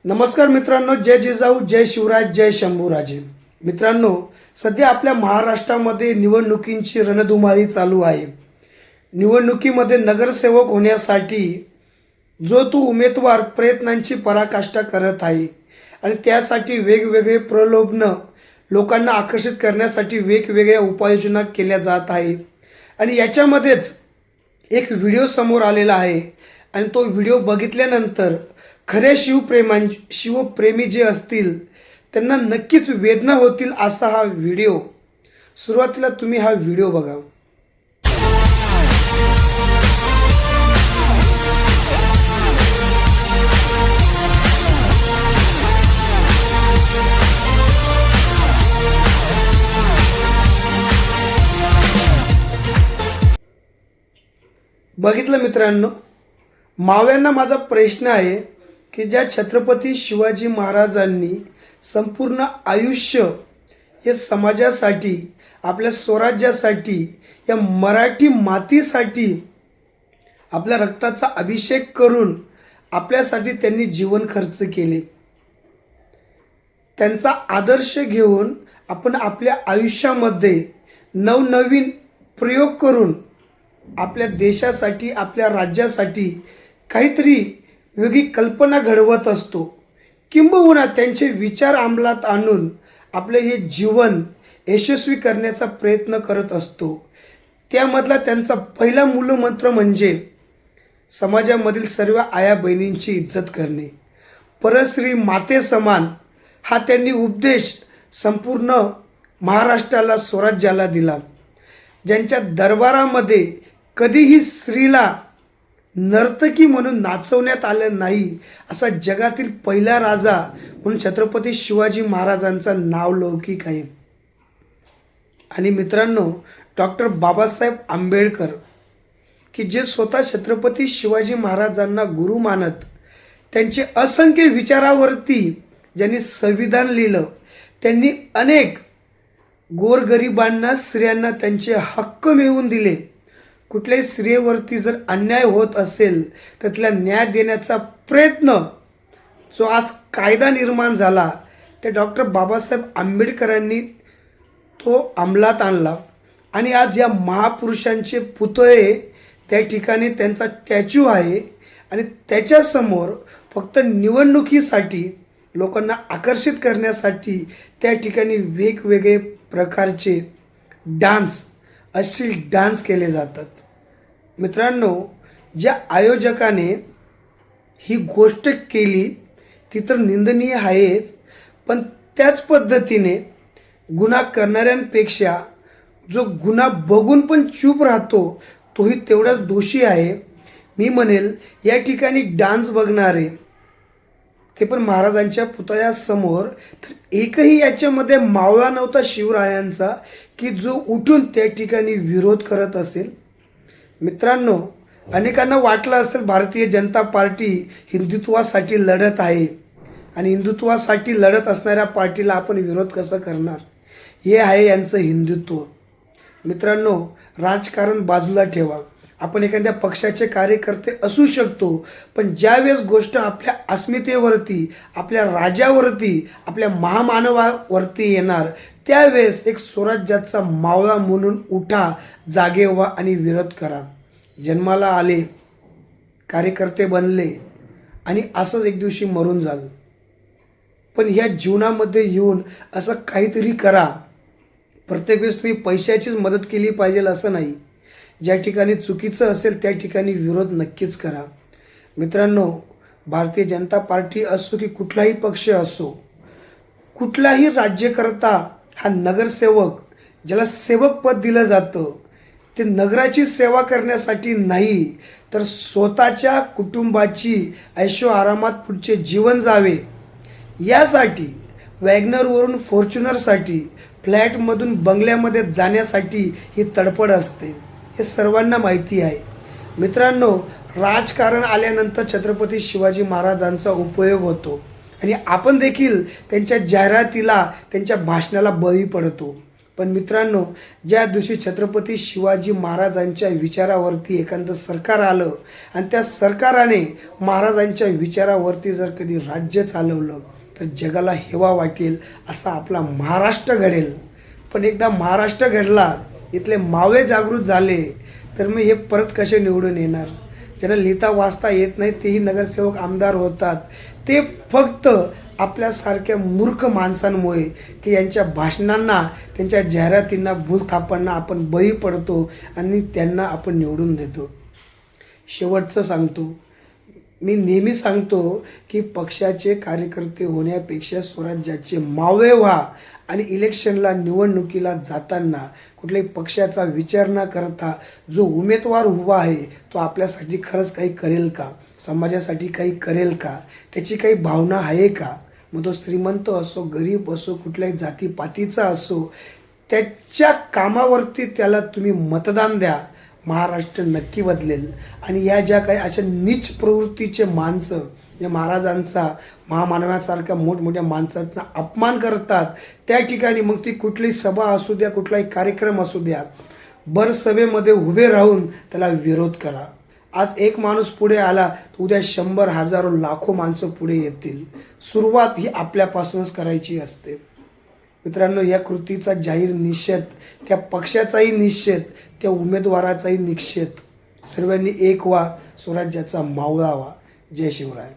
नमस्कार मित्रांनो, जय जिजाऊ, जय शिवराज, जय शंभूराजे. मित्रांनो, सध्या आपल्या महाराष्ट्रामध्ये निवडणुकींची रणधुमाळी चालू आहे. निवडणुकीमध्ये नगरसेवक होण्यासाठी जो तो उमेदवार प्रयत्नांची पराकाष्ठा करत आहे आणि त्यासाठी वेगवेगळे प्रलोभनं लोकांना आकर्षित करण्यासाठी वेगवेगळ्या उपाययोजना केल्या जात आहे. आणि याच्यामध्येच एक व्हिडिओ समोर आलेला आहे आणि तो व्हिडिओ बघितल्यानंतर खरे शिवप्रेमी जे असतील त्यांना नक्कीच वेदना होतील असा हा व्हिडिओ. सुरुवातीला तुम्ही हा व्हिडिओ बघा. बघितलं मित्रांनो, मावळ्यांना माझा प्रश्न आहे की ज्या छत्रपती शिवाजी महाराजांनी संपूर्ण आयुष्य हे समाजासाठी, आपल्या स्वराज्यासाठी, या मराठी मातीसाठी आपल्या रक्ताचा अभिषेक करून आपल्यासाठी त्यांनी जीवन खर्च केले, त्यांचा आदर्श घेऊन आपण आपल्या आयुष्यामध्ये नवनवीन प्रयोग करून आपल्या देशासाठी, आपल्या राज्यासाठी काहीतरी वेगळी कल्पना घडवत असतो, किंबहुना त्यांचे विचार अंमलात आणून आपले हे जीवन यशस्वी करण्याचा प्रयत्न करत असतो. त्यामधला त्यांचा पहिला मूलमंत्र म्हणजे समाजामधील सर्व आया बहिणींची इज्जत करणे, परस्त्री माते समान हा त्यांनी उपदेश संपूर्ण महाराष्ट्राला, स्वराज्याला दिला. ज्यांच्या दरबारामध्ये कधीही स्त्रीला नर्तकी म्हणून नाचवण्यात आलं नाही, असा जगातील पहिला राजा म्हणून छत्रपती शिवाजी महाराजांचं नाव लौकिक आहे. आणि मित्रांनो, डॉक्टर बाबासाहेब आंबेडकर की जे स्वतः छत्रपती शिवाजी महाराजांना गुरु मानत, त्यांचे असंख्य विचारावरती ज्यांनी संविधान लिहिलं, त्यांनी अनेक गोरगरिबांना, स्त्रियांना त्यांचे हक्क मिळवून दिले. कुठल्याही स्त्रियेवरती जर अन्याय होत असेल तर तिला न्याय देण्याचा प्रयत्न जो आज कायदा निर्माण झाला, ते डॉक्टर बाबासाहेब आंबेडकरांनी तो अंमलात आणला. आणि आज या महापुरुषांचे पुतळे त्या ठिकाणी त्यांचा स्टॅच्यू आहे आणि त्याच्यासमोर फक्त निवडणुकीसाठी, लोकांना आकर्षित करण्यासाठी त्या ठिकाणी वेगवेगळे प्रकारचे डान्स, अश्लील डान्स केले जातात. मित्रांनो, ज्या आयोजकाने ही गोष्ट केली ती तर निंदनीय आहेच, पण त्याच पद्धतीने गुन्हा करणाऱ्यांपेक्षा जो गुन्हा बघून पण चूप राहतो तोही तेवढाच दोषी आहे. मी म्हणेल या ठिकाणी डान्स बघणारे, ते पण महाराजांच्या पुतळ्यासमोर, तर एकही याच्यामध्ये मावळा नव्हता शिवरायांचा की जो उठून त्या ठिकाणी विरोध करत असेल. मित्रांनो, अनेकांना वाटलं असेल भारतीय जनता पार्टी हिंदुत्वासाठी लढत आहे आणि हिंदुत्वासाठी लढत असणाऱ्या पार्टीला आपण विरोध कसं करणार, हे आहे यांचं हिंदुत्व. मित्रांनो, राजकारण बाजूला ठेवा. आपण एखाद्या पक्षाचे कार्यकर्ते असू शकतो, पण ज्यावेळेस गोष्ट आपल्या अस्मितेवरती, आपल्या राजावरती, आपल्या महामानवावरती येणार, त्यावेळेस एक स्वराज्याचा मावळा म्हणून उठा, जागे व्हा आणि विरोध करा. जन्माला आले, कार्यकर्ते बनले आणि असंच एक दिवशी मरून झालं, पण ह्या जीवनामध्ये येऊन असं काहीतरी करा. प्रत्येक वेळेस तुम्ही पैशाचीच मदत केली पाहिजे असं नाही. ज्या ठिकाणी चुकीचं असेल त्या ठिकाणी विरोध नक्कीच करा. मित्रांनो, भारतीय जनता पार्टी असो की कुठलाही पक्ष असो, कुठलाही राज्यकर्ता हा नगरसेवक, ज्याला सेवक पद दिलं जातं, ते नगराची सेवा करण्यासाठी नाही, तर स्वतःच्या कुटुंबाची ऐशो आरामात पुढचे जीवन जावे यासाठी, वॅगनरवरून फॉर्च्युनरसाठी, फ्लॅटमधून बंगल्यामध्ये जाण्यासाठी ही तडफड असते. हे सर्वांना माहिती आहे. मित्रांनो, राजकारण आल्यानंतर छत्रपती शिवाजी महाराजांचा उपयोग होतो आणि आपण देखील त्यांच्या जाहिरातीला, त्यांच्या भाषणाला बळी पडतो. पण मित्रांनो, ज्या दिवशी छत्रपती शिवाजी महाराजांच्या विचारावरती एखादं सरकार आलं आणि त्या सरकाराने महाराजांच्या विचारावरती जर कधी राज्य चालवलं तर जगाला हेवा वाटेल असा आपला महाराष्ट्र घडेल. पण एकदा महाराष्ट्र घडला, इथले मावळे जागृत झाले, तर मग हे परत कसे निवडून येणार? ज्यांना लिहिता वाचता येत नाही तेही नगरसेवक आमदार होतात. ते फक्त आपल्यासारख्या मूर्ख माणसांमुळे की यांच्या भाषणांना, त्यांच्या जाहिरातींना, भूलथापांना आपण बळी पडतो आणि त्यांना आपण निवडून देतो. शेवटचं सांगतो, मी नेहमी सांगतो की पक्षाचे कार्यकर्ते होण्यापेक्षा स्वराज्याचे मावळे व्हा आणि इलेक्शनला, निवडणुकीला जाताना कुठल्याही पक्षाचा विचार न करता जो उमेदवार उभा आहे तो आपल्यासाठी खरंच काही करेल का, समाजासाठी काही करेल का, त्याची काही भावना आहे का, मग तो श्रीमंत असो, गरीब असो, कुठल्याही जातीपातीचा असो, त्याच्या कामावरती त्याला तुम्ही मतदान द्या. महाराष्ट्र नक्की बदलेल. आणि या ज्या काही अशा नीच प्रवृत्तीचे माणसं जे महाराजांचा, महामानवासारख्या मोठमोठ्या माणसांचा अपमान करतात, त्या ठिकाणी मग ती कुठली सभा असू द्या, कुठलाही कार्यक्रम असू द्या, सभेमध्ये उभे राहून त्याला विरोध करा. आज एक माणूस पुढे आला तर उद्या 100, हजारो, लाखो माणसं पुढे येतील. सुरुवात ही आपल्यापासूनच करायची असते. मित्रांनो, या कृतीचा जाहीर निषेध, त्या पक्षाचाही निषेध, त्या उमेदवाराचाही निषेध. सर्वांनी एक व्हा, स्वराज्याचा मावळा व्हा. जय शिवराय.